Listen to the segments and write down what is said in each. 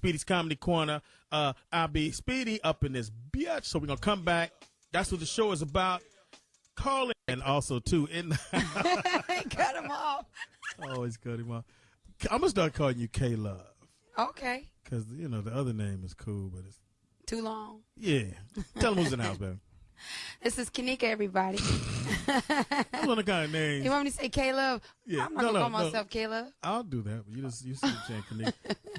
Speedy's Comedy Corner. I'll be Speedy up in this bitch. So we're going to come back. That's what the show is about. Call in. And also, too, cut him off. Always cut him off. I'm going to start calling you K-Love. Okay. Because, the other name is cool, but it's too long. Yeah. Tell them who's in the house, baby. This is Kanika, everybody. That's one of the kind of names. You want me to say K-Love? Yeah. I'm not going to call myself K-Love. I'll do that. But you see saying Kanika.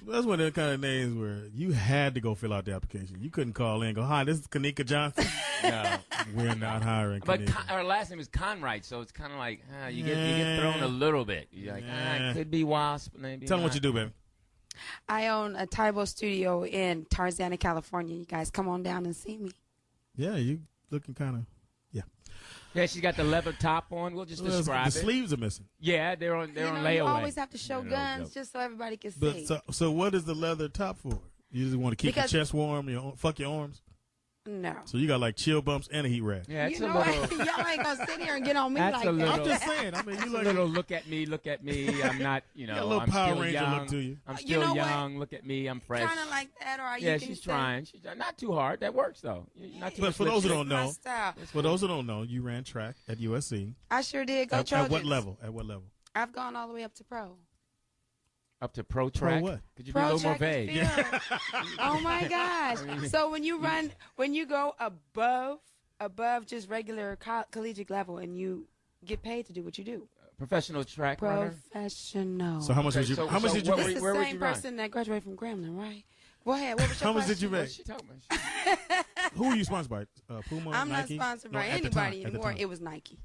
That's one of the kind of names where you had to go fill out the application. You couldn't call in and go, hi, this is Kanika Johnson. No. We're not hiring But Kanika. our last name is Conright, so it's kind of like, you get thrown a little bit. You're like, it could be Wasp. Maybe Tell them not. what you do, baby. I own a Tybo studio in Tarzana, California. You guys come on down and see me. Yeah, you looking kind of, Yeah, she's got the leather top on. We'll just describe the it. sleeves are missing. Yeah, they're on layaway. You always have to show guns just so everybody can see. So what is the leather top for? You just want to keep your chest warm, fuck your arms? No. So you got like chill bumps and a heat rash. Yeah, it's you know a little. Y'all ain't going to sit here and get on me That's like a little, that. I'm just saying. I mean, you like a little look at me. I'm not, got a little I'm Power still Ranger young. look to you. I'm still know young. Look at me. I'm fresh. Kind of like that, or are you Yeah, can she's say- trying. She's not too hard. That works though. Not too But much for those who lipstick. don't My know, style. you ran track at USC. I sure did. Go At Trojans. what level? At what level? I've gone all the way up to pro. Up to pro track. what? Could you be a little more track and vague? field. Oh my gosh! So when you go above just regular collegiate level, and you get paid to do what you do. Professional track runner. Professional. So how much Okay, was you? so- How much so did you what make? were It's where the would same you run? person that graduated from Grambling, right? Go ahead. What was your How much did you question? make? She talking about? Who are you sponsored by? Puma, I'm Nike? not sponsored No, by at the time, anybody at the anymore. time. It was Nike.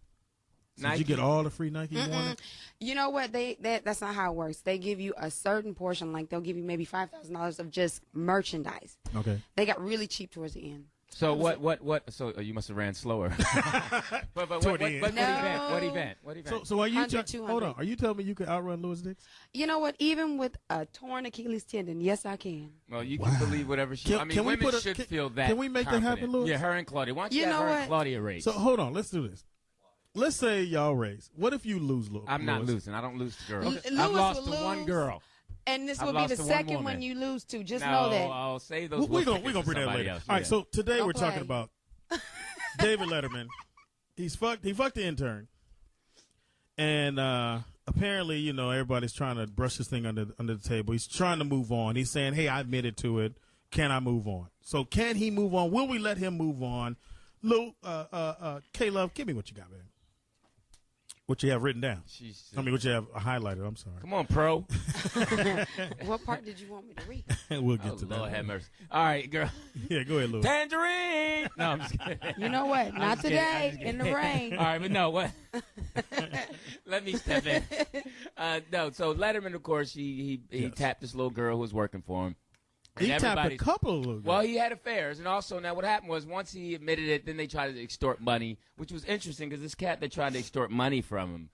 So did you get all the free Nike you wanted? You know what? That's not how it works. They give you a certain portion, like they'll give you maybe $5,000 of just merchandise. Okay. They got really cheap towards the end. So what? So you must have ran slower. but Toward the end. What event? What event? So are you 100, hold on? Are you telling me you could outrun Lewis Dix? You know what? Even with a torn Achilles tendon, yes, I can. Well, you can believe whatever she. Can we women put a- should can- feel that. can we make that happen, confident. Louis? Yeah, her and Claudia. Why don't you, You have know her what? and Claudia race? So hold on. Let's do this. Let's say y'all race. What if you lose, Lewis? I'm not losing. I don't lose to girls. Lewis I've lost will to one lose. girl. And this I've will be lost the to one second woman. one you lose to. Just No, know that. I'll save those. We're wolf gonna tickets bring for that somebody later. else. All right. Yeah. So today Don't we're talking play. about David Letterman. He fucked the intern, and apparently, everybody's trying to brush this thing under the table. He's trying to move on. He's saying, "Hey, I admitted to it. Can I move on?" So can he move on? Will we let him move on? Lou, K-Love, give me what you got, man. What you have written down. What you have highlighted. I'm sorry. Come on, pro. What part did you want me to read? We'll get to Lord that. have mercy. All right, girl. Yeah, go ahead, Lou. Tangerine. No, I'm just kidding. You know what? Not just kidding. I'm today just in kidding. the rain. All right, but no, what? Let me step in. No, so Letterman, of course, he tapped this little girl who was working for him. He And tapped a everybody's- couple of little girls. Well, he had affairs, and also now what happened was once he admitted it, then they tried to extort money, which was interesting because this cat they tried to extort money from him.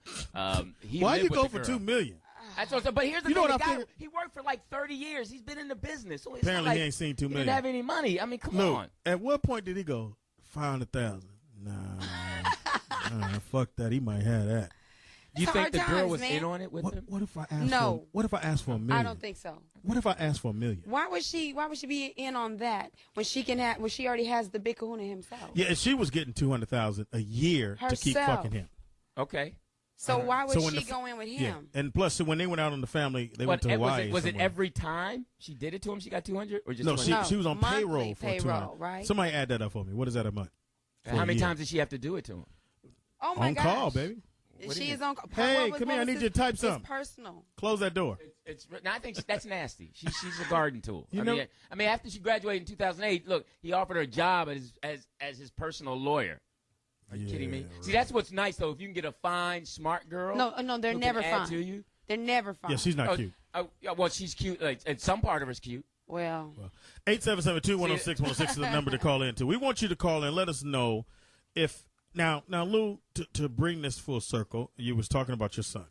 He Why lived you with go the for girl. $2 million? That's what, but here's the You know thing: what the I guy, figured? he worked for like 30 years. He's been in the business, so it's Apparently not like he ain't seen $2 he million. didn't have any money. I mean, come Lou, on. at what point did he go 500,000? Nah, fuck that. He might have that. Do you It's think the hard girl times, was man. in on it with him? What if I asked No. for? What if I asked for $1 million? I don't think so. What if I asked for $1 million? Why would she be in on that when she already has the big kahuna himself? Yeah, and she was getting 200,000 a year to keep Herself. fucking him. Okay. So why would So when she the- go in with Yeah, him? and plus when they went out on the family, they went to Was Hawaii. it somewhere. every time she did it to him? She got 200 or just No, 200? she was on monthly payroll for 200. right? Somebody add that up for me. What is that a month? And how many year. times did she have to do it to him? Oh my On gosh. call, baby. What do you She mean? is on call. Hey, come here, I need you to type something. It's personal. Close that door. I think that's nasty. She's a garden tool. You I know- mean, after she graduated in 2008, look, he offered her a job as his personal lawyer. Are you kidding me? Yeah, See, that's what's nice though. If you can get a fine, smart girl. No, they're who never can add fine. to you. They're never fine. Yeah, she's not cute. Yeah, well, she's cute. Like, and some part of her's cute. Well, 877-210-6106 is the number to call in to. We want you to call in. Let us know if now Lou, to bring this full circle, you was talking about your son.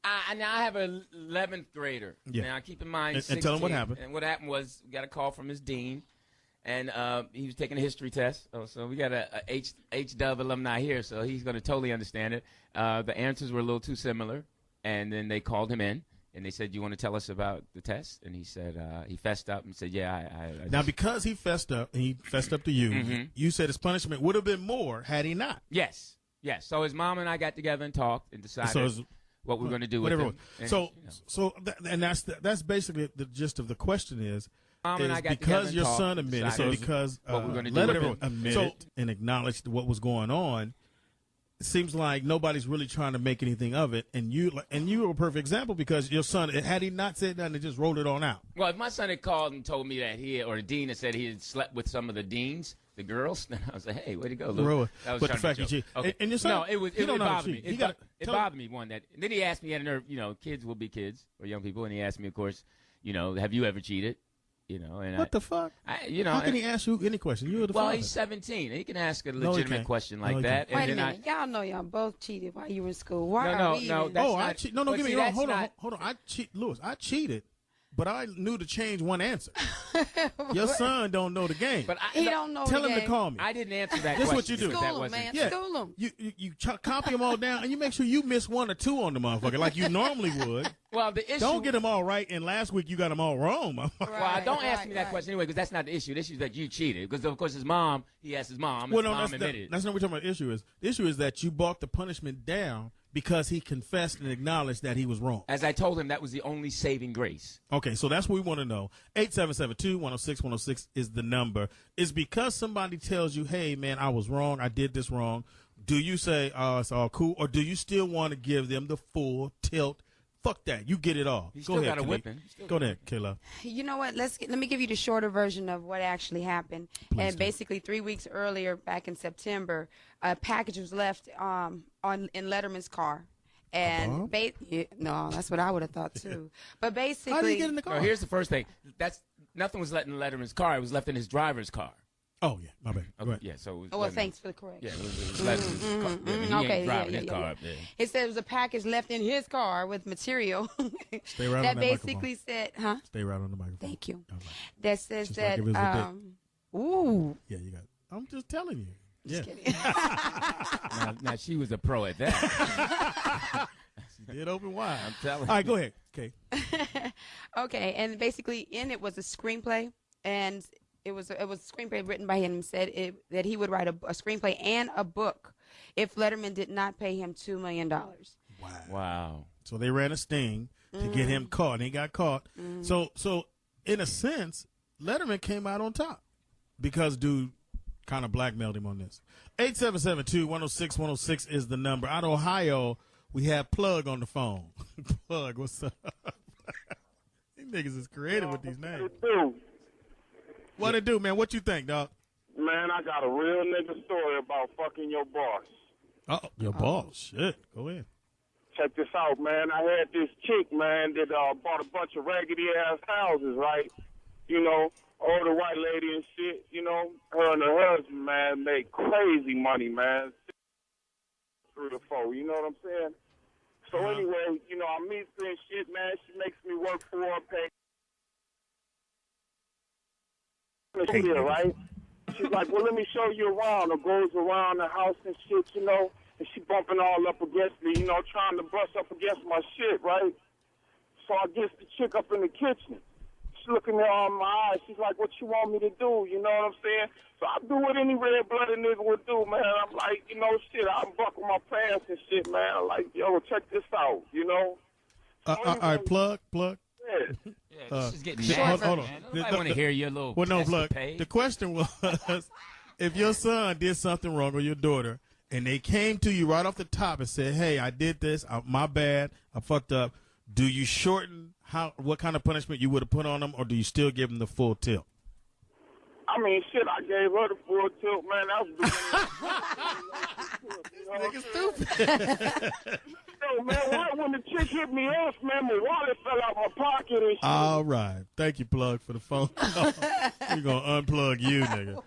Now I have an 11th grader. Yeah. Now keep in mind, And tell him what 16, happened. And what happened was we got a call from his dean, and he was taking a history test. Oh, so we got a H-Dub alumni here, so he's going to totally understand it. The answers were a little too similar, and then they called him in, And they said, "You want to tell us about the test?" And he said, he fessed up and said, "Yeah, I Now, because he fessed up, and he fessed up to you, Mm-hmm. you said his punishment would have been more had he not. Yes. So his mom and I got together and talked and decided what we're going to do with him. And, And that's basically the gist of the question is Mom and I got because together your and son talked, admitted, decided because what we're gonna do Letterman with him. admitted and acknowledged what was going on, it seems like nobody's really trying to make anything of it, and you were a perfect example because your son, had he not said that, and just rolled it on out. Well, if my son had called and told me that the dean had said he had slept with some of the deans, the girls, then I was like, hey, way to go, Luke. But the fact that and your son, no, it bothered me. It bothered me one that. And then he asked me at a nerve, kids will be kids or young people, and he asked me, of course, have you ever cheated? And what the fuck? How can he ask you any question? You're the father. Well, he's 17. He can ask a legitimate question like that. Wait a minute. Y'all know y'all both cheated while you were in school. Why are we no. even? Don't get me wrong. Hold on. Lewis, I cheated, but I knew to change one answer. Your son don't know the game. But he don't know Tell the him game. to call me. I didn't answer that This question. what you do. School him, man. Yeah. School him. You copy them all down, and you make sure you miss one or two on the motherfucker like you normally would. Well, the issue. Don't get them all right, and last week you got them all wrong, motherfucker. Well, don't ask me that question anyway, because that's not the issue. The issue is that you cheated. Because, of course, he asked his mom. Well, no, mom that's admitted. not what we're talking about. The issue is. The issue is that you brought the punishment down because he confessed and acknowledged that he was wrong. As I told him, that was the only saving grace. Okay, so that's what we want to know. 877-2-106-106 is the number. It's because somebody tells you, hey, man, I was wrong. I did this wrong. Do you say, oh, it's all cool? Or do you still want to give them the full tilt? Fuck that. You get it all. He Go still ahead, got a whipping. Go ahead, Kayla. You know what? Let me give you the shorter version of what actually happened. Please do. Basically, 3 weeks earlier, back in September, a package was left in Letterman's car. And no, that's what I would have thought too. But basically, how did he get in the car? No, here's the first thing. Nothing was left in Letterman's car. It was left in his driver's car. Oh, yeah, my bad. Go ahead. Yeah, so it was well, thanks for the correction. Yeah, it was Letterman's car. Yeah, he ain't driving his car up there. It said it was a package left in his car with material Stay right that on that basically microphone. said, Stay right on the microphone. Thank you. All right. That says Just that, like if it was a dick. ooh. Yeah, you got it. I'm just telling you. Just Yeah. kidding. Now, she was a pro at that. She did open wide. I'm telling you. All right, go ahead. Okay. Okay, and basically in it was a screenplay, and it was a screenplay written by him. Said that he would write a screenplay and a book if Letterman did not pay him $2 million. Wow. So they ran a sting to get him caught, and he got caught. So in a sense, Letterman came out on top because dude kind of blackmailed him on this. 877-2-106-106 is the number. Out of Ohio, we have Plug on the phone. Plug, what's up? These niggas is creative with these names. What it do, man? What you think, dog? Man, I got a real nigga story about fucking your boss. Oh, your boss. Shit. Go ahead. Check this out, man. I had this chick, man, that bought a bunch of raggedy-ass houses, right? Older white lady and shit, her and her husband, man, made crazy money, man. 3 or 4, you know what I'm saying? So anyway, I meet her and shit, man. She makes me work for her, pay. Right? She's like, well, let me show you around. Or goes around the house and shit, and she bumping all up against me, trying to brush up against my shit, right? So I get the chick up in the kitchen. She's looking me all in my eyes. She's like, what you want me to do? You know what I'm saying? So I do what any red-blooded nigga would do, man. I'm like, shit, I buckle my pants and shit, man. I'm like, yo, check this out, All right, Plug. Yeah. This is getting nasty, hold on. man. Nobody want to hear your little Well, no, Plug. escapade. The question was, if your son did something wrong or your daughter, and they came to you right off the top and said, hey, I did this, my bad, I fucked up, do you shorten what kind of punishment you would have put on them, or do you still give them the full tilt? I mean, shit, I gave her the full tilt, man. That was Nigga stupid. Yo, man, right when the chick hit me off, man, my wallet fell out my pocket and shit. All right. Thank you, Plug, for the phone call. We're going to unplug you, nigga.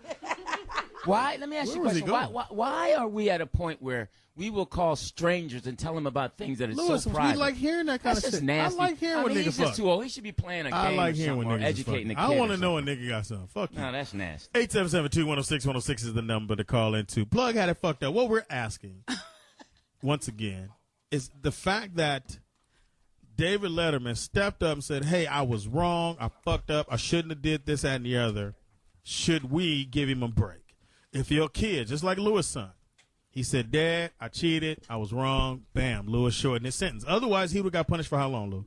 Why? Let me ask you a Where was he question. going? Why are we at a point where we will call strangers and tell them about things that are Lewis, so private? we like hearing that kind That's of just shit. nasty. I like hearing when he's niggas fuck. just too old. He should be playing a game I like or hearing when something, or niggas educating is the fucking. kid. I want to or know a something. nigga got something. Fuck you. No, that's nasty. 877-2-106-106 is the number to call into. Plug had it fucked up. What we're asking, once again, is the fact that David Letterman stepped up and said, hey, I was wrong. I fucked up. I shouldn't have did this, that, and the other. Should we give him a break? If your kid, just like Lewis' son, he said, Dad, I cheated. I was wrong. Bam, Lewis shortened his sentence. Otherwise, he would have got punished for how long, Lou?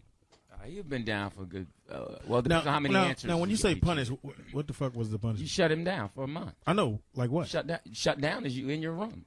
You've been down for a good, well, depends on how many answers. Now, when you say punish, what the fuck was the punishment? You shut him down for a month. I know. Like what? Shut down is you in your room.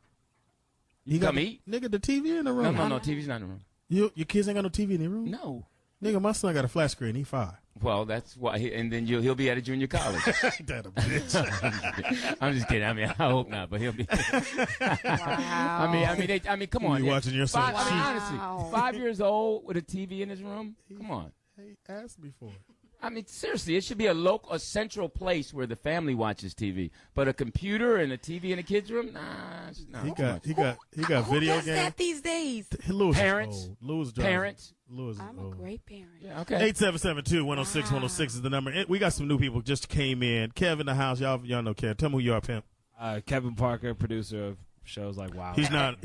You come eat? Nigga, the TV in the room. No, TV's not in the room. Your kids ain't got no TV in their room? No. Nigga, my son got a flat screen. He 5. Well, that's why, and then he'll be at a junior college. That a bitch. I'm just kidding. I mean, I hope not, but he'll be. Wow. I mean, come on. You watching your son? Honestly, 5 years old with a TV in his room. Come on. He asked me for it. I mean, seriously, it should be a central place where the family watches TV. But a computer and a TV in a kid's room, nah. He got Who video does games. that these days? Lewis Parents. is old. Lewis Parents. Lewis is I'm a old. great parent. Yeah, okay. 877-2-106-106 is the number. We got some new people just came in. Kev in the house. Y'all know Kev. Tell me who you are, pimp. Kevin Parker, producer of shows like Wow. He's not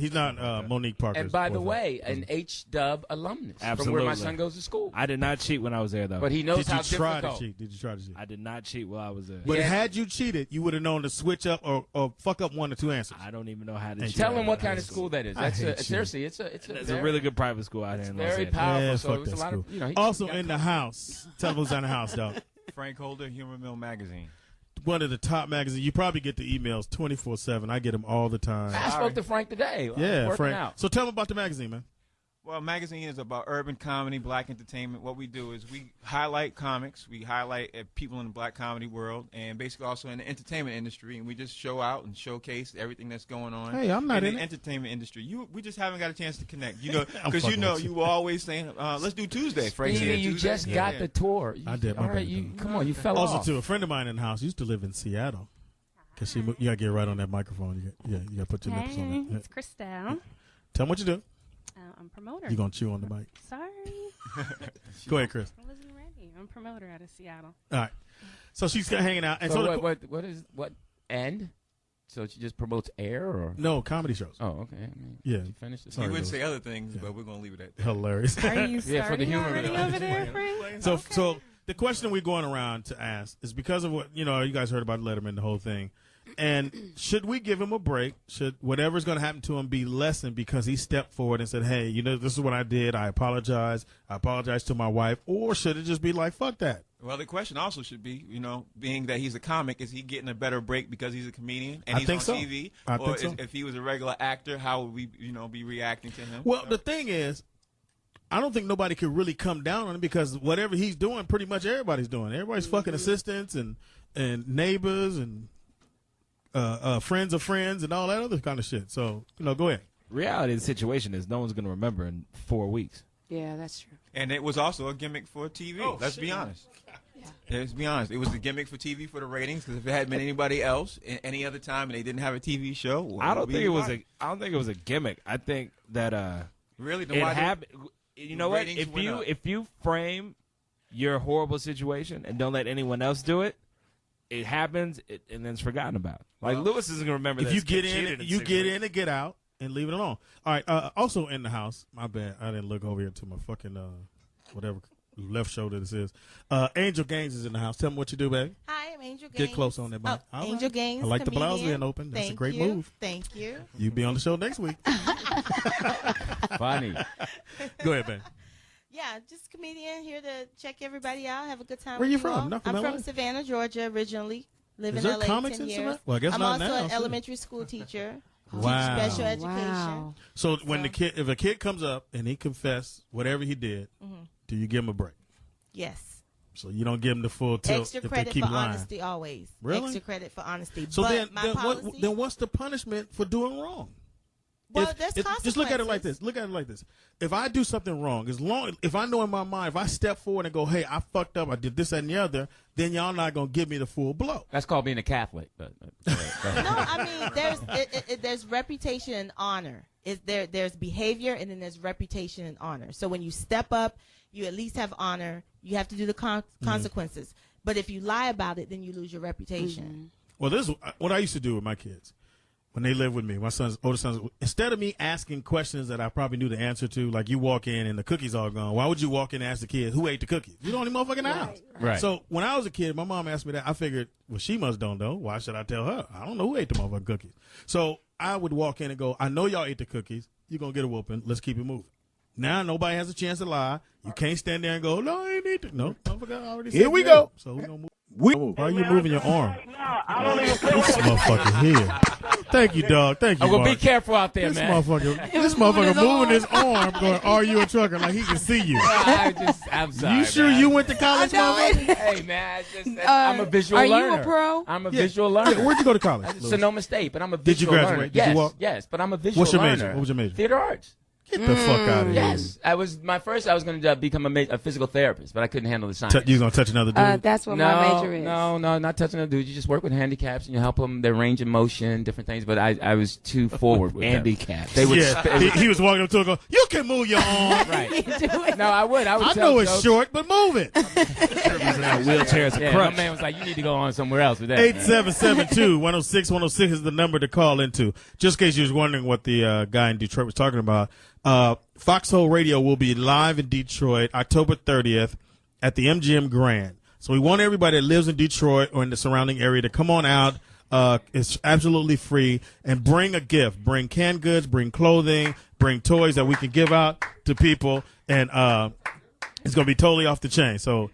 Monique Parker. And by the way, an H-Dub alumnus from where my son goes to school. I did not cheat when I was there, though. But he knows how Did you try difficult. to cheat? Did you try to cheat? I did not cheat while I was there. But had you cheated, you would have known to switch up or fuck up one or two answers. I don't even know how to Hey, cheat. Tell him what kind of school that is. I That's hate you. seriously, it's a really good private school out here in Los very Angeles. powerful. Yeah, so fuck it's that a lot school. of, Also in the house. Tell them who's in the house, though. Frank Holder, Humor Mill Magazine. One of the top magazines. You probably get the emails 24/7. I get them all the time. I spoke to Frank today. Yeah, working Frank. out. So tell them about the magazine, man. Well, magazine is about urban comedy, black entertainment. What we do is we highlight comics, we highlight people in the black comedy world, and basically also in the entertainment industry. And we just show out and showcase everything that's going on. Hey, I'm not in in the it. entertainment industry. We just haven't got a chance to connect. You know, I'm because fucking with you. you were always saying, "Let's do Tuesday." Frank Speedy, said you Tuesday. just got the tour. I did. My All right, bad. come on, you fell Also, off. too, a friend of mine in the house used to live in Seattle. Cause you gotta get right on that microphone. You gotta put your nipples on Hey, it. it's Christelle. Tell them what you do. I'm a promoter. You gonna chew on the mic? Sorry. Go ahead, Chris. I wasn't ready. I'm a promoter out of Seattle. All right. So she's hanging out. And So what end? So she just promotes air or? No, comedy shows. Oh, okay. I mean, Yeah. She finished it. He would Louis. say other things, but we're gonna leave it at that. Hilarious. Are you Yeah, for the starting humor. already over there, Frank? So the question we're going around to ask is because of what, you guys heard about Letterman, the whole thing. And should we give him a break? Should whatever's going to happen to him be lessened because he stepped forward and said, hey, this is what I did. I apologize. I apologize to my wife. Or should it just be like, fuck that? Well, the question also should be, being that he's a comic, is he getting a better break because he's a comedian and he's on TV? I or think so. if he was a regular actor, how would we, be reacting to him? Well, the thing is, I don't think nobody could really come down on him because whatever he's doing, pretty much everybody's doing. Everybody's fucking assistants and neighbors and friends of friends and all that other kind of shit. So, go ahead. Reality of the situation is no one's going to remember in 4 weeks. Yeah, that's true. And it was also a gimmick for TV. Let's be honest. Let's be honest. It was a gimmick for TV for the ratings because if it had been anybody else in any other time and they didn't have a TV show, well, I don't think it was a gimmick. I think that really it happened. You know what? ratings went up. If you frame your horrible situation and don't let anyone else do it, it happens and then it's forgotten about. Like Lewis isn't gonna remember. If that you his get kid in, cheated you 6 get weeks. in and get out and leave it alone. All right. Also in the house, my bad. I didn't look over here to my fucking whatever left shoulder this is. Angel Gaines is in the house. Tell me what you do, baby. Hi, I'm Angel Gaines. Get close on that mic. Oh, All Angel right. Gaines. I like the blouse comedian. being open. That's Thank a great you. move. Thank you. You be on the show next week. Funny. Go ahead, man. Yeah, just comedian here to check everybody out. Have a good time. Where with you you from? all. Not from I'm LA? from Savannah, Georgia, originally. Live Is in there LA comics 10 in years. Savannah? Well, I guess I'm not also now, an so- elementary school teacher. Wow. Teach special education. Wow. So when if a kid comes up and he confess whatever he did, do you give him a break? Yes. So you don't give him the full tilt Extra if they credit keep for lying. honesty always. Really? Extra credit for honesty. So but then, my policy, then what's the punishment for doing wrong? well, there's consequences. Just look at it like this. Look at it like this. If I do something wrong, if I know in my mind, if I step forward and go, hey, I fucked up, I did this that, and the other, then y'all not going to give me the full blow. That's called being a Catholic. But go ahead. No, I mean there's reputation and honor. There's behavior and then there's reputation and honor. So when you step up, you at least have honor. You have to do the consequences. But if you lie about it, then you lose your reputation. Well, this is what I used to do with my kids. when they lived with me, my older sons, instead of me asking questions that I probably knew the answer to, like you walk in and the cookies all gone, why would you walk in and ask the kids who ate the cookies? You don't even motherfucking house. Right. So when I was a kid, my mom asked me that. I figured, well, she must don't know. Why should I tell her? I don't know who ate the motherfucking cookies. So I would walk in and go, I know y'all ate the cookies. You're going to get a whooping. Let's keep it moving. Now nobody has a chance to lie. You can't stand there and go, no, I ain't eat it. No, motherfucker, I already said Here we yeah. go. So we're going to move. Why are you moving your arm? I don't even play This motherfucker here. Thank you, dog. Thank you, Oh, well, be Mark. careful out there, This man. motherfucker moving his arm going, are you a trucker? Like he can see you. I'm sorry. You sure man. you went to college, motherfucker? Hey, man, I'm a visual are learner. you a pro? I'm a Yeah. visual learner. Yeah, where'd you go to college? Louis? Sonoma State, but I'm a Did you visual graduate? learner. Did you Yes, walk? yes, but I'm a visual What's your learner. major? What was your major? Theater arts. Get the fuck out of here. Yes, I was going to become a physical therapist, but I couldn't handle the science. You gonna touch another dude? That's what no, my major is. No, not touching a dude. You just work with handicaps and you help them their range of motion, different things. But I was too forward with Handicaps. Them. They would. Yeah, he was walking up to her and go, you can move your arm. Right. No, I would. I I know it's short, but move it. Wheelchair as a Yeah, crutch. my man was like, you need to go on somewhere else with that. 8772-106-106 is the number to call into. Just in case you was wondering what the guy in Detroit was talking about. Foxhole Radio will be live in Detroit October 30th at the MGM Grand. So we want everybody that lives in Detroit or in the surrounding area to come on out. It's absolutely free. And bring a gift. Bring canned goods, bring clothing, bring toys that we can give out to people. And it's going to be totally off the chain. So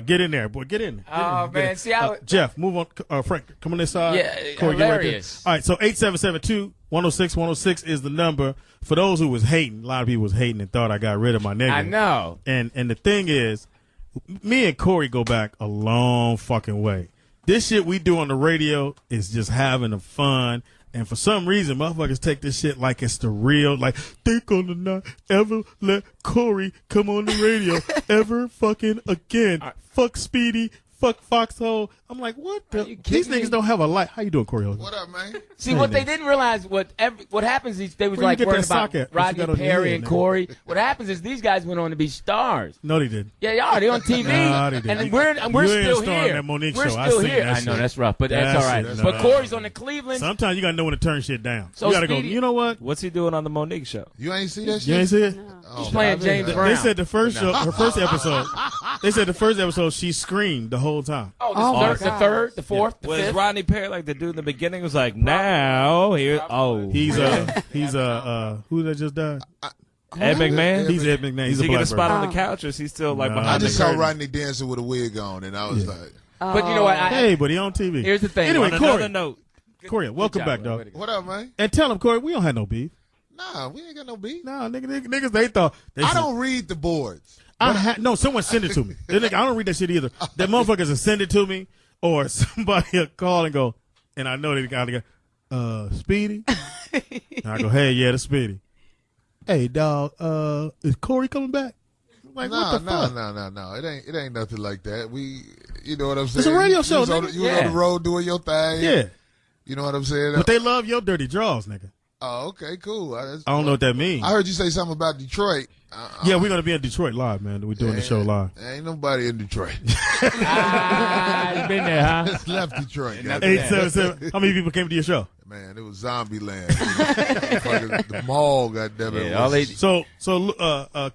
get in there, boy. Get in. Oh, Get man. in. See, I would. Jeff, move on. Frank, come on this side. Yeah, Corey, get right there. hilarious. All right, so 8772-106-106 is the number. For those who was hating, a lot of people was hating and thought I got rid of my nigga. I know. And the thing is, me and Corey go back a long fucking way. This shit we do on the radio is just having a fun. And for some reason, motherfuckers take this shit like it's the real. Like, they gonna not ever let Corey come on the radio ever fucking again. Fuck Speedy. Fuck Foxhole. I'm like, what the? you These kidding me? niggas don't have a life. How you doing, Corey? What up, man? See, Hey, what they man. didn't realize, what happens is they was Where you like get worried that sock about at? What you Rodney got on your Perry head, and nigga? Corey. What happens is these guys went on to be stars. No, they didn't. Yeah, they are. They're on TV. No, they didn't. And we're You still ain't starring here. that Monique We're show. I still seen here. that I know shit. that's rough, but That that's all right. shit, But no. Corey's on the Cleveland. Sometimes you gotta know when to turn shit down. So you gotta Speedy- go. You know what? What's he doing on the Monique show? You ain't see that shit? You ain't see it? Oh, He's playing James Brown. They said the first show, her first episode. They said the first episode she screamed the whole time. Oh, Oh, my the God. third, the fourth, the Was fifth. Rodney Perry like the dude in the beginning was like, now here? Oh, He's who that just died? Ed McMahon. He's Ed McMahon. Is He's he a get a black spot person. on the couch, or is he still like No. behind I the just saw curtain? Rodney dancing with a wig on, and I was like, But you know what? Hey, but he on TV. Here's the thing. Anyway, On Corey. another note, Corey, welcome job, back, man. dog. what up, man? And tell him, Corey, we don't have no beef. Nah, we ain't got no beef. Nah, niggas, they thought. They I said- don't read the boards. No, someone send it to me. They think, I don't read that shit either. That motherfuckers will send it to me, or somebody will call and go, and I know they gotta go, Speedy? And I go, hey, yeah, the Speedy. Hey, dog, is Corey coming back? I'm like, what the fuck? No. It ain't nothing like that. You know what I'm saying? It's a radio show, You was on nigga. you was on the road doing your thing. Yeah. You know what I'm saying? But they love your dirty draws, nigga. Oh, okay, cool. I don't know what that means. I heard you say something about Detroit. Yeah, we're going to be in Detroit live, man. We're doing the show live. Ain't nobody in Detroit. You've been there, huh? Just left Detroit. Nothing. goddamn. 877. How many people came to your show? Man, it was zombie land. The mall, goddamn it. Yeah, all they- So,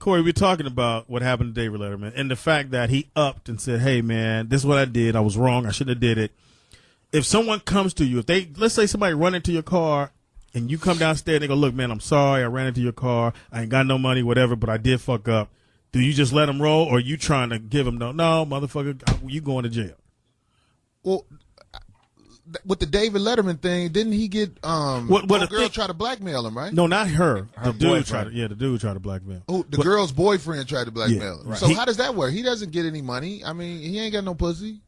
Corey, we're talking about what happened to David Letterman and the fact that he upped and said, hey, man, this is what I did. I was wrong. I shouldn't have did it. If someone comes to you, let's say somebody run into your car and you come downstairs and they go, look, man, I'm sorry. I ran into your car. I ain't got no money, whatever, but I did fuck up. Do you just let them roll, or are you trying to give them no, motherfucker, you going to jail? Well, with the David Letterman thing, didn't he get What the the girl thing- tried to blackmail him, right? No, not her. The dude boyfriend. the dude tried to blackmail. Who, the girl's boyfriend tried to blackmail him. right. So He- how does that work? He doesn't get any money. I mean, he ain't got no pussy.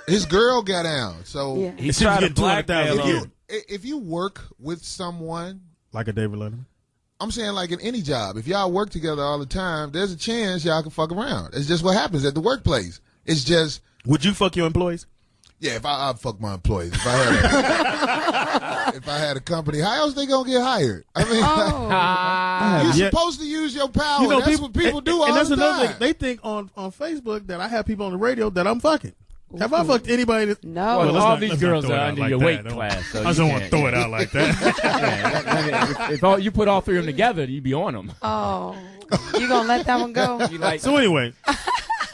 His girl got out. So Yeah. he She was tried to getting $200,000 blackmail a year. him. if you work with someone, Like a David Letterman? I'm saying like in any job, if y'all work together all the time, there's a chance y'all can fuck around. It's just what happens at the workplace. It's just, Would you fuck your employees? yeah, if I'd fuck my employees. If I had a company, how else they gonna get hired? I mean, Oh. you're Yeah. supposed to use your power. You know, That's what people do all and that's the another time. thing. They think on Facebook that I have people on the radio that I'm fucking. Have I fucked anybody? No. Well, let's all not- these let's not girls throw are it out under like your that. weight Don't- class. So I just you don't want to can't- throw it out like that. Yeah, if all, you put all three of them together, you be on them. Oh, you gonna let that one go? You like, So anyway,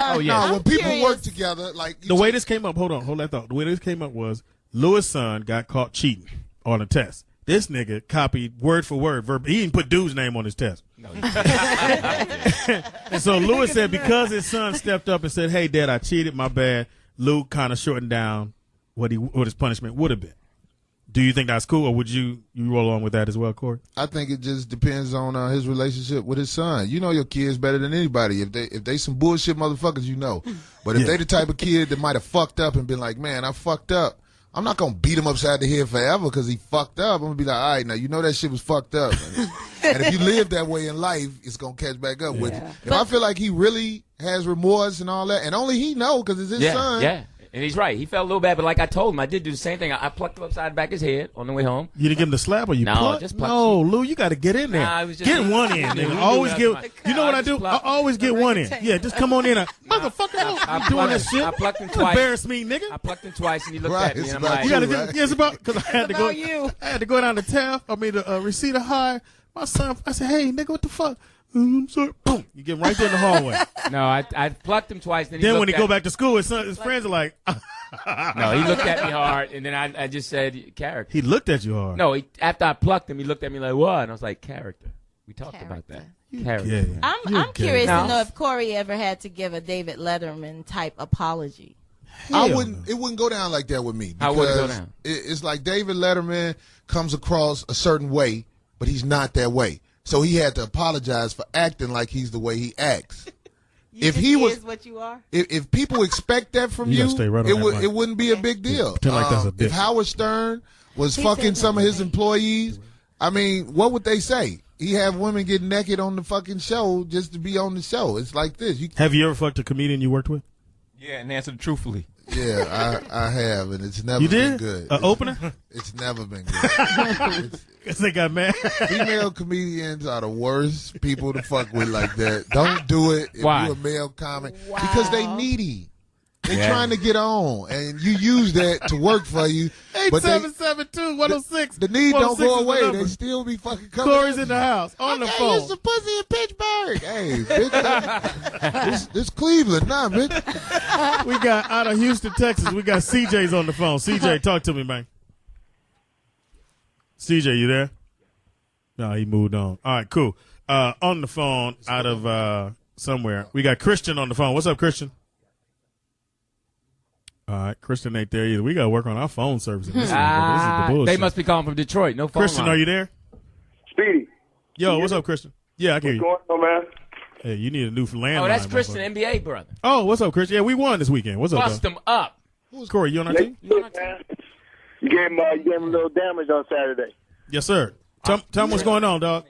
oh yeah. No, when people curious. work together, like the way this came up, hold that thought. The way this came up was Lewis' son got caught cheating on a test. This nigga copied word for word, he didn't put dude's name on his test. No, And so Lewis said because his son stepped up and said, "Hey, Dad, I cheated, my bad." Lou kind of shortened down what his punishment would have been. Do you think that's cool, or would you roll on with that as well, Corey? I think it just depends on his relationship with his son. You know your kids better than anybody. If they some bullshit motherfuckers, you know. But if they the type of kid that might have fucked up and been like, man, I fucked up, I'm not gonna beat him upside the head forever because he fucked up. I'm gonna be like, all right, now you know that shit was fucked up. And if you live that way in life, it's gonna catch back up with you. If I feel like he really has remorse and all that, and only he know because it's his son. Yeah. And he's right. He felt a little bad, but like I told him, I did do the same thing. I plucked him upside the back of his head on the way home. You didn't give him the slap, or you No, plucked? just plucked No, Lou, you got to get in there. Nah, it was just- get one in, Yeah, nigga. we do Always that. get. You know what I I do? just pluck- I always get one in. Yeah, just come on in. Motherfucker, don't be doing that shit. I plucked him Don't twice. embarrass me, nigga. I plucked him twice, and he looked Right, at me, it's and I'm about like, You got to you, do. right? Yeah, it's about because I had to go. about you. I had to go down to Taft. I mean, the Reseda High. My son. I said, "Hey, nigga, what the fuck?" I'm sorry. Boom. You get him right there in the hallway. no, I plucked him twice. Then Then when he looked go at- back to school, his friends are like, no, he looked at me hard, and then I just said character. he looked at you hard. No, after I plucked him, he looked at me like, what? And I was like, character. We talked about that. Character. Yeah. I'm curious No. to know if Corey ever had to give a David Letterman type apology. I Hell wouldn't. no. It wouldn't go down like that with me. How would it go because down? It's like David Letterman comes across a certain way, but he's not that way. So he had to apologize for acting like he's the way he acts. You If just he was- is what you are. If people expect that from You you, gotta stay right on that mic. it wouldn't be a big deal. Pretend like that's a dick. If Howard Stern was He fucking said some of that his today. employees, I mean, what would they say? He have women get naked on the fucking show just to be on the show. It's like this. Have you ever fucked a comedian you worked with? Yeah, and answer truthfully. Yeah, I have, and it's never You been did? good. Opener? It's never been good. Because they got mad. Female comedians are the worst people to fuck with like that. Don't do it if Why? you're a male comic. Because they needy. They Yeah. trying to get on, and you use that to work for you. But they, 8772-106. the need don't 106 go is the away. number. They still be fucking coming. Corey's at in the you. house on the Okay, phone. it's a pussy in Pittsburgh. Hey, bitch, this Cleveland, nah, bitch. We got out of Houston, Texas. We got CJ's on the phone. CJ, talk to me, man. CJ, you there? No, he moved on. All right, cool. On the phone, out of somewhere, we got Christian on the phone. What's up, Christian? All right, Christian ain't there either. We got to work on our phone service. This is the bullshit. They must be calling from Detroit. No phone Christian, line. are you there? Speedy, Yo, what's up, Christian? Yeah, I can hear what's you. going on, man? Hey, you need a new landline. Oh, that's motherfucker. Christian, NBA brother. Oh, what's up, Christian? Yeah, we won this weekend. What's up, Bust though? them up. Corey, you on our Hey, team? look, man. You gave him a little damage on Saturday. Yes, sir. Tell me what's going on, dog.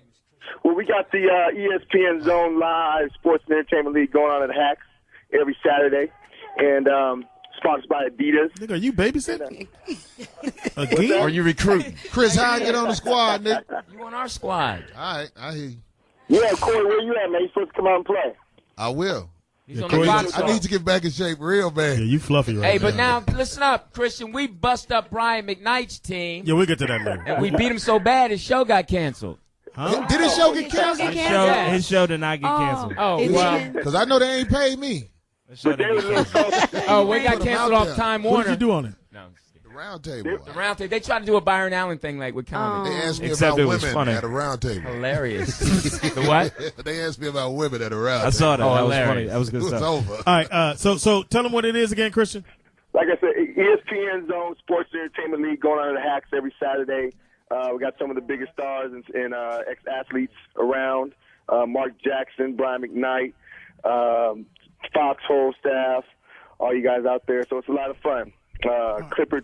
Well, we got the ESPN Zone Live Sports and Entertainment League going on at Hacks every Saturday, and sponsored by Adidas. Nigga, are you babysitting? Again? Or you recruiting? Chris, how I get on the squad, nigga? You on our squad. All right, I hear you. Yeah, Corey, where you at, man? You supposed to come out and play. I will. He's Yeah, on the Corey, box I score. need to get back in shape real bad. Yeah, you fluffy right Hey, but now listen up, Christian. We bust up Brian McKnight's team, Yeah, we'll get to that later. and we beat him so bad his show got canceled. Huh? Did his show get canceled? His show did not get canceled. Oh, It well. didn't? Because I know they ain't paid me. His show But they didn't was get a little canceled. salty. Oh, we got Put 'em canceled out off there. Time What Warner. did you do on it? No, The round table. the round table. They tried to do a Byron Allen thing like with comedy. They asked me Except about it was women funny. at a round table. Hilarious. The what? They asked me about women at a round I table. saw that. Oh, that was hilarious. funny. That was It good was stuff. over. All right, so tell them what it is again, Christian. Like I said, ESPN Zone Sports and Entertainment League going on at Hacks every Saturday. We got some of the biggest stars and ex-athletes around. Mark Jackson, Brian McKnight, Foxhole staff, all you guys out there. So it's a lot of fun. Clipper.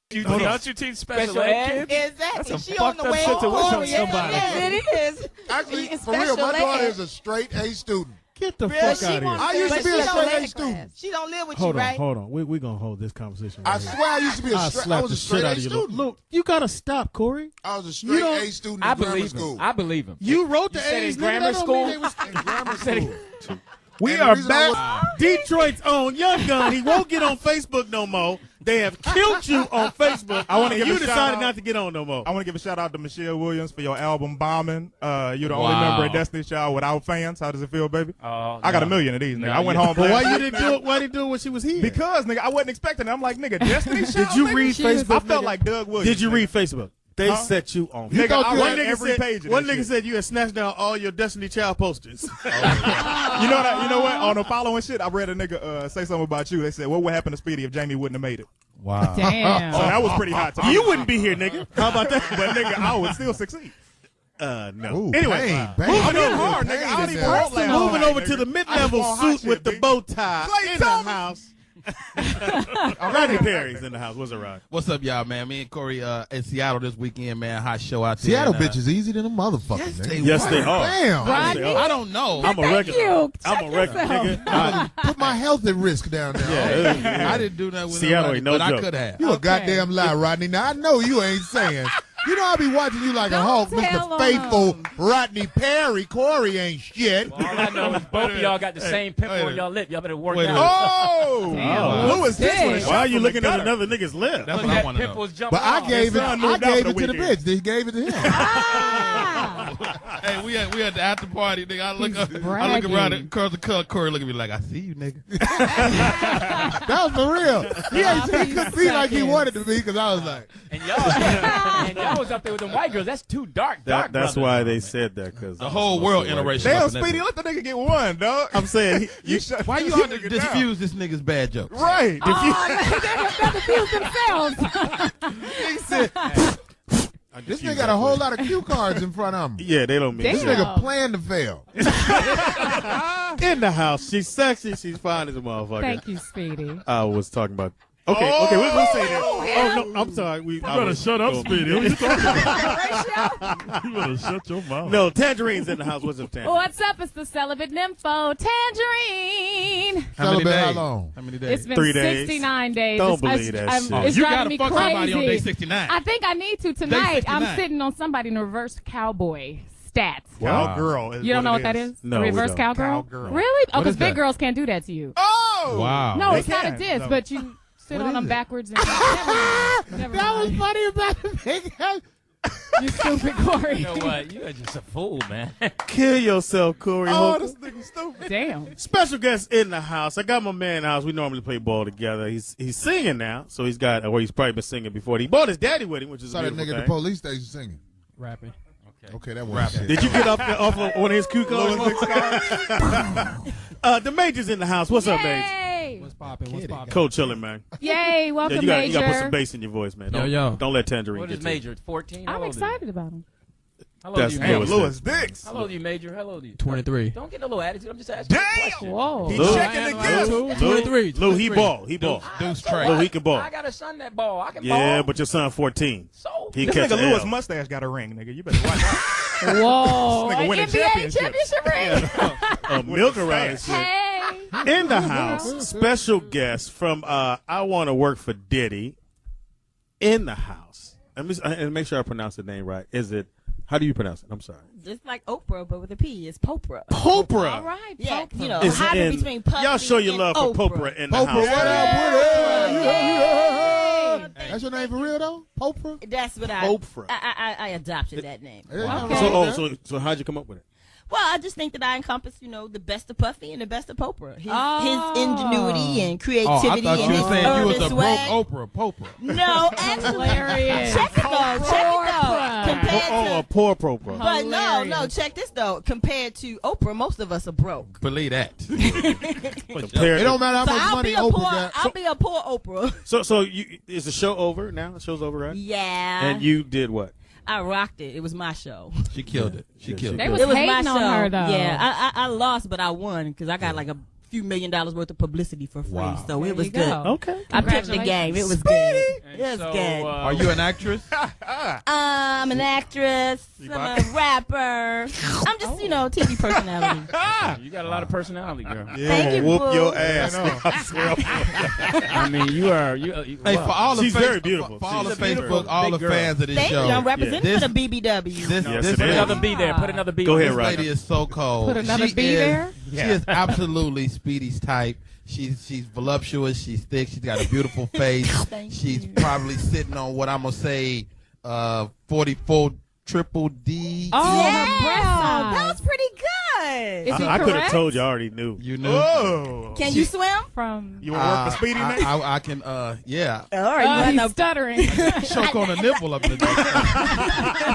Don't you teach special Special ed ed? kids? Exactly. That's some She on fucked the up way shit to wish on home. Yeah, somebody. yeah. It is. Actually, In for real, my special daughter ed. is a straight A student. Get the Really? fuck She out of wants here. I used to But be she a don't straight live A with student. She don't live with Hold you, on, right? hold on. We're going to hold this conversation right I here. swear I used to be I'll I slap was the a shit straight out A of you. student. Look, you got to stop, Corey. I was a You straight don't- A student I in grammar believe him. school. I believe him. You wrote the You said in A's, nigga. grammar That don't mean school? they was- In grammar Said he- school. We And the are reason I back. Detroit's own Young Gun. He won't get on Facebook no more. They have killed you on Facebook. I want to and give you a shout decided out. not to get on no more. I want to give a shout out to Michelle Williams for your album Bombing. You're the only Wow. member of Destiny's Child without fans. How does it feel, baby? Oh, I got a no. million of these, nigga. No, I went you- home. But why last you week, didn't do it? Why didn't you do it when she was here? Because, nigga, I wasn't expecting it. I'm like, nigga, Destiny's Child. Did you nigga? read Facebook? I felt nigga? like Doug Williams. Did you nigga. read Facebook? They Huh? set you on. Nigga, thought I you read had every said, page of one that nigga shit. said you had snatched down all your Destiny Child posters. You know what? On the following shit, I read a nigga say something about you. They said, what would happen to Speedy if Jamie wouldn't have made it? Wow. Damn. So that was pretty hot. To me. You wouldn't be here, nigga. How about that? But nigga, I would still succeed. No. Ooh, Anyway, pain, pain. I'm moving hitting over, hard, nigga. I don't even Personal. wrote last moving night, over nigga. to the I mid-level just want hot suit with shit, the B. bow tie Clay in the Thompson. house. Rodney Perry's in the house. What's it, Rod? What's up, y'all, man? Me and Corey in Seattle this weekend, man. Hot show out there. Seattle and, bitches easy than a motherfucker. Yes, nigga. they Yes, were. they are. Damn. Rodney? I don't know. I'm a regular. you. I'm a Check regular yourself. nigga. Put my health at risk down there. Yeah. I didn't do that with Seattle nobody, ain't no but joke. I could have. You a goddamn lie, Rodney. Now I know you ain't saying. You know I be watching you like a hawk, tell Mr. on Faithful him. Rodney Perry. Corey ain't shit. All I know is both of y'all got the same pimple on y'all lip. Y'all better work Wait a out. minute. Oh, Damn. Lewis, this Dang. one is Why are you from the looking at gutter. another nigga's lip? That's Look what I at want to know. pimples jumping But I off. gave it. son I moved out gave for it the to the weekend. bitch. They gave it to him. Hey, we at the after party, nigga. I look bragging. around across the cut. Corey look at me like, I see you, nigga. That was for real. He couldn't be like he wanted to be because I was like, And y'all was up there with them white girls. That's too dark. That's brother. why they said that, because The whole world interracial. Damn, up in that Speedy, bitch. let the nigga get one, dog. I'm saying You shut Why you this have to nigga down. diffuse this nigga's bad jokes? Right. he said, this nigga got a whole lot of cue cards in front of him. Yeah, they don't mean This shit. nigga planned to fail. In the house, she's sexy, she's fine as a motherfucker. Thank you, Speedy. I was talking about. Okay, we'll say that. Oh no, I'm sorry. You better shut up, Speedy. Who you talking about? You better shut your mouth. No, Tangerine's in the house. What's up, Tangerine? What's up? It's the celibate nympho, Tangerine. How many Celibate how days? long? How many days? It's been 3 days. 69 days. Don't It's- believe that I'm- shit. It's You driving gotta me fuck crazy. somebody on day 69. I think I need to tonight. 69. I'm sitting on somebody in reverse cowboy stats. Cowgirl is You don't know what it that is? No, we Reverse don't. cowgirl? Cowgirl. Really? Oh, What because is big that? girls can't do that to you. Oh! Wow. No, They it's not a can, diss, though. but you sit What on is them it? backwards. And never mind. funny about the big guy. You stupid Corey. You know what? You are just a fool, man. Kill yourself, Corey. Oh, Holcomb. this nigga stupid. Damn. Special guest in the house. I got my man in the house. We normally play ball together. He's singing now, so he's probably been singing before. He brought his daddy with him, which is Saw a that beautiful nigga at thing. the police station singing. Rapping. Okay, that was shit. Did you get off of one of his cue cards? The Major's in the house. What's up, Major? Yay. What's poppin'? What's poppin'? Cold chilling, man. Yay. Yeah, Welcome, you gotta put some Major. bass in your voice, man. Yo. Don't let Tangerine What get is to you. Major? 14? I'm excited about him. How old are That's you, Lewis. Major? Lewis Dix. How old are you, Major? How old are you? 23. Don't get a little attitude. I'm just asking you a Damn! question. Whoa. He Lou. checking the gift. Lou, 23. Lou, he ball. He ball. Deuce So Trey. Lou, what? he can ball. I got a son that ball. I can Yeah, ball. but your son 14. So He This catch nigga a Lewis L. mustache got a ring, nigga. You better watch out. Whoa. This nigga An winning NBA championships. championship ring. A milk around and shit. Hey. In the house, special guest from I Want to Work for Diddy. In the house. And make sure I pronounce the name right. Is it, how do you pronounce it? I'm sorry. Just like Oprah, but with a P. It's Popra. Popra. All right. Yeah, Popra. you know, It's hybrid in- between Puffy y'all show your and love for Oprah. Popra in the Popra, house. what up with it? Hey. That's your name for real though? Popra? That's what Oprah. I adopted that name. Okay. So how'd you come up with it? Well, I just think that I encompass, the best of Puffy and the best of Popra. His Oh. ingenuity and Oh, I creativity thought and you his were saying you was urban a swag. broke Oprah, Popra. No, actually. Hilarious. Check it though. Popra. Compared Oh, a to, poor Popra. but no, Hilarious. check this though. Compared to Oprah, most of us are broke. Believe that. Compared It don't matter how So much I'll money be a Oprah poor. got. I'll be a poor Oprah. So is the show over now? The show's over, right? Yeah. And you did what? I rocked it. It was my show. She killed it. She killed They it. was It was my hating show. on her, though. Yeah, I lost, but I won because I got like a few $1 million worth of publicity for free. Wow. So There it was you good. go. Okay. I picked the game. It was good. And It was so, good. Are you an actress? I'm an actress. I'm a rapper. I'm just, TV personality. You got a lot of personality, girl. Yeah, Thank you, whoop boo. your ass. I swear. I mean, you are. Hey, for all the She's very beautiful. For all the She's a beautiful Facebook, all the big girl. fans of this Thank show. you. I'm representing This- for the BBW. This, Yes, this it Put is. another B there. Put another B. Go on ahead, This this. Roger. lady is so cold. Put another She B is- there? She is absolutely Speedy's type. She's voluptuous. She's thick. She's got a beautiful face. She's probably sitting on what I'm gonna say, 44 triple D. Oh, Yeah, her breast size. that was pretty good. Is it I could have correct? told you. I already knew. You knew. Oh. Can you swim? From You want to work for Speedy next? I can. Yeah. All right, he's stuttering. Choke on a nipple up in the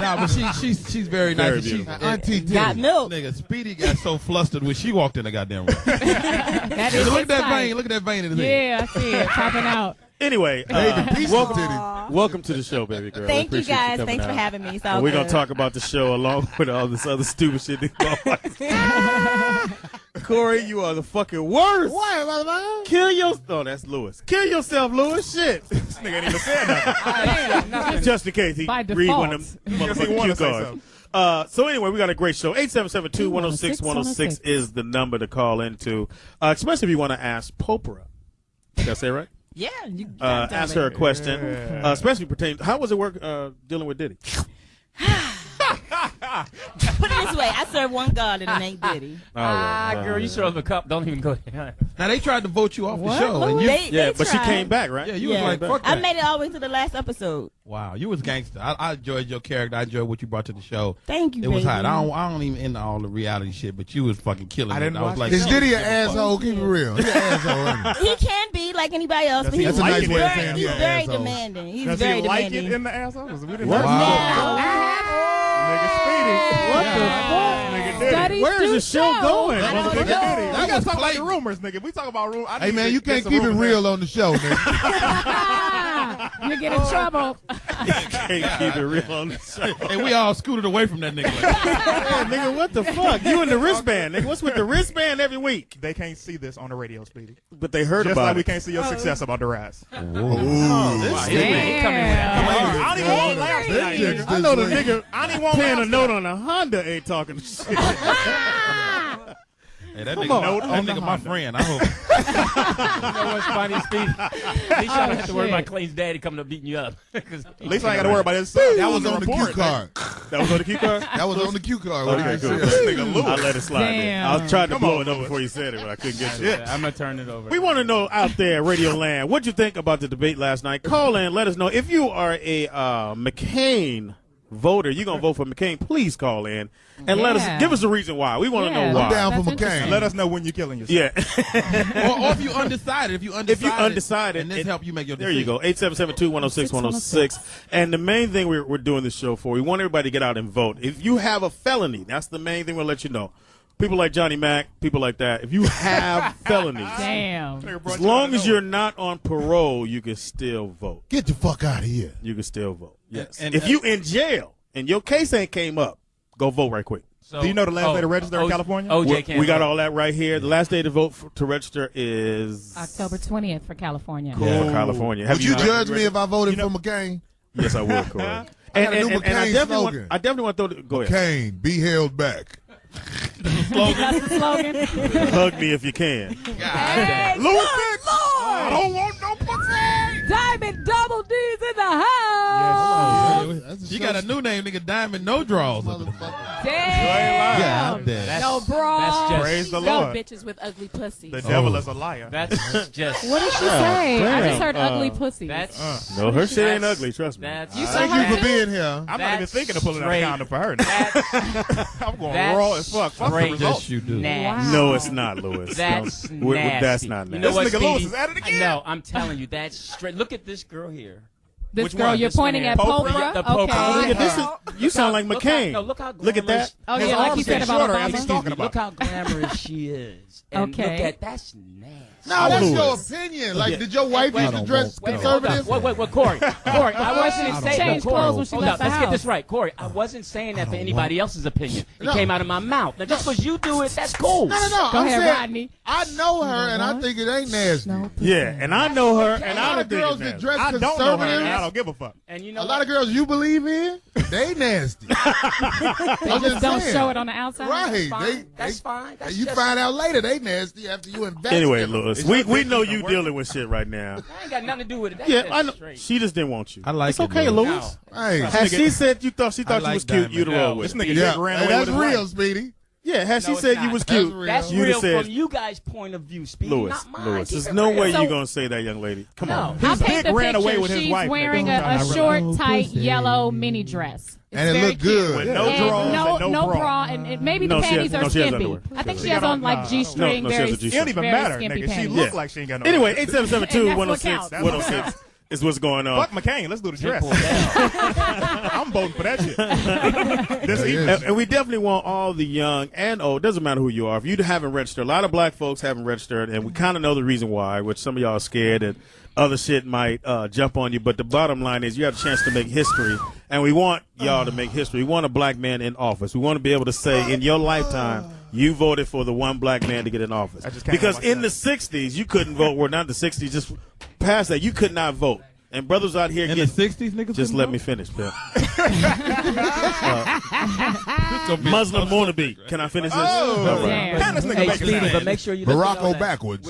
Nah, but she's very nice. Very and she- beautiful. Auntie D. got milk. Nigga, Speedy got so flustered when she walked in the goddamn room. That is Look at that exciting. vein. Look at that vein in his head. Yeah, I see it popping out. Anyway, welcome to the show, baby girl. Thank you Appreciate guys. coming Thanks for out. having me. And we're going to talk about the show along with all this other stupid shit. Corey, you are the fucking worst. Why, motherfucker? Kill yourself. Oh, that's Lewis. Kill yourself, Lewis. Shit. This nigga ain't even said nothing. Just in case he By read one default. of them motherfucking wanna cue say cards. So anyway, we got a great show. 877-210-6106 is the number to call into, especially if you want to ask Popera. Did I say it right? Yeah. You Ask her a question, especially pertaining. How was it work dealing with Diddy? Put it this way. I serve one God and it ain't Diddy. Girl, you show up a cup. Don't even go there. Now they tried to vote you off What? the show, and you, They But she tried. came back, right? yeah, you was like, fuck I that. made it all the way to the last episode. Wow, you was gangster. I enjoyed your character. I enjoyed what you brought to the show. Thank you, It was baby. hot. I don't even into all the reality shit, but you was fucking killing I it. didn't I was watch like, it. Is Diddy an asshole? Keep it real. He's an asshole, ain't he? He can be like anybody else, but Does he he's, like he's it? very, he's Yeah, very asshole. demanding. He's Does very he like it demanding. in the assholes? We didn't What? know. Now, Nigga Speedy. What the fuck? Nigga did it. Studies Where's do the show show. going? Nigga motherfucker? did it. That We gotta was talk about the blatant. rumors, nigga. If we talk about rumors, Hey, man, you can't keep it real on the show, nigga. You get in trouble. Can't keep it real on the show. hey, we all scooted away from that nigga. Yeah, nigga, what the fuck? You in the wristband, nigga. What's with the wristband every week? They can't see this on the radio, Speedy. But they heard Just about like we it. can't see your success about the rise. He coming with I don't even want to laugh tonight, nigga. I know the nigga I don't even want to paying a laugh note on a Honda ain't talking shit. Hey, that Come nigga, on. that nigga my friend. I hope. You know what's funny, Speedy? At least y'all don't have to worry shit. about Clay's daddy coming up beating you up. At least I ain't got to worry about his son. That was on the cue card. That was on the cue card? That was on the cue card. What Okay, did you cool. say? Nigga Lewis. I let it slide. Then. Damn. I was trying to Come blow on, it up Lewis. before you said it, but I couldn't get to it. I'm going to turn it over. We want to know out there, Radio Land, what'd you think about the debate last night? Call in, let us know. If you are a McCain voter, you're going to vote for McCain, please call in and let us, give us a reason why. We want to Yeah. know why. I'm down for That's McCain. interesting. Let us know when you're killing yourself. Yeah. or if you undecided. If you undecided. And this help you make your There decision. you go. 877-210-6106. And the main thing we're doing this show for, we want everybody to get out and vote. If you have a felony, that's the main thing we'll let you know. People like Johnny Mack, people like that. If you have felonies, Damn. as long as you're not on parole, you can still vote. Get the fuck out of here. You can still vote. Yes. And- if you in jail and your case ain't came up, go vote right quick. So, Do you know the last day to register in California? OJ We got all that right here. The last day to vote to register is October 20th for California. for California. Have Would you judge me if I voted for McCain? Yes, I would, Corey. got And a new I McCain definitely slogan. want to throw the, go ahead. McCain, be held back. That's the slogan. Hug me if you can. Hey, Louis good Six. Lord. I don't want no pussy. Diamond Double D's in the house. You got a new name, nigga. Diamond No Draws. Damn. Yeah, I'm dead. That's, No bra. That's just, Praise the No Lord. bitches with ugly pussy. The devil is a liar. That's just. What did she say? I just damn. heard ugly pussy. That's. No, her shit ain't that's- ugly. Trust me. That's. You saw Thank her you for too? being here. I'm not even That's thinking of pulling out a straight. condom for her. That's I'm going That's raw as fuck. Fuck the straight. results. Yes, you do. nasty. No, it's not, Lewis. That's Don't- that's nasty. not You nasty. know This what, nigga Lewis Speedy? is at it again. No, I'm telling you, that's straight. Look at this girl here. This Which girl one? you're This one pointing here. at Popra? Popra? The Popra. Okay. Nigga, this is, you sound like McCain. No, look how Look at that. Oh, His yeah, like arms he said get about shorter as Obama. he's talking Look about. how glamorous she is. And Okay. look at that's nasty. No, that's your Lewis. opinion. Like, did your wife used to dress conservative? Wait, Corey. Corey, I wasn't saying Change Corey, clothes when she hold left up, the let's get house. this right. Corey, I wasn't saying that for anybody else's opinion. It No. came out of my mouth. Now, just because you do it, that's cool. No. Go I'm ahead, saying, Rodney. I know her, and I think it ain't nasty. Yeah, and I know her, and A I lot don't of think girls it's that nasty. dress I don't know her, conservative. and I don't give a fuck. And you know A lot of girls you believe in, they nasty. They I'm just don't saying. show it on the outside. Right. That's fine. That's You just, find out later they nasty after you invest. Anyway, in them. Lewis, we know you dealing with shit right now. I ain't got nothing to do with it. That's Yeah, just I know. straight. She just didn't want you. I like it's it, okay, Lewis. Lewis. Hey, Has she said you thought I you like was cute, you'd Diamond. roll with This it. nigga yeah, Dick ran hey, away that's with his real, wife. Speedy. Yeah, has she No, said it's you not. was That's cute? real. That's You'd have real said, from you guys' point of view, Speedy, Lewis, not mine. Lewis. Keep There's it no real. way So- you're gonna say that, young lady. Come on. I'll His paint dick the ran away picture. with his She's wife, nigga. wearing Don't try a to short, run. tight, yellow mini dress. It's And it very looked good. With Yeah. no And drawers and no bra. bra, and maybe No, the she panties has- are no, she has skimpy. underwear. I think She she has has on underwear. like G-string, No, she has very, a G-string. It don't even very matter, skimpy nigga. She panties. look like she ain't got no. Anyway, And 8772 that's what 106 counts. 106 is what's going on. Fuck McCain. Let's do the dress. Simple down. I'm voting for that shit. This evening. And we definitely want all the young and old, doesn't matter who you are. If you haven't registered, a lot of black folks haven't registered, and we kind of know the reason why, which some of y'all are scared that other shit might jump on you. But the bottom line is you have a chance to make history, and we want y'all to make history. We want a black man in office. We want to be able to say, in your lifetime, you voted for the one black man to get in office. I just can't Because help in the 60s, you couldn't vote. Well, not the 60s, just past that, you could not vote. And brothers out here In the get 60s, niggas just couldn't let vote? me finish, Bill. Muslim wannabe. Can I finish this? Oh, All right. Damn. Pan this nigga Hey, back Speedy, in but make sure you let Barack them know that backwards.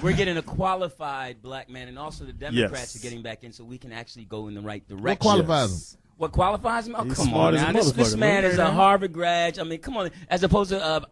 We're getting a qualified black man, and also the Democrats Yes. are getting back in, so we can actually go in the right direction. What qualifies them? What qualifies him? Oh, He's come smart on as a now. This motherfucker, man man. is a Harvard grad. I mean, come on. As opposed to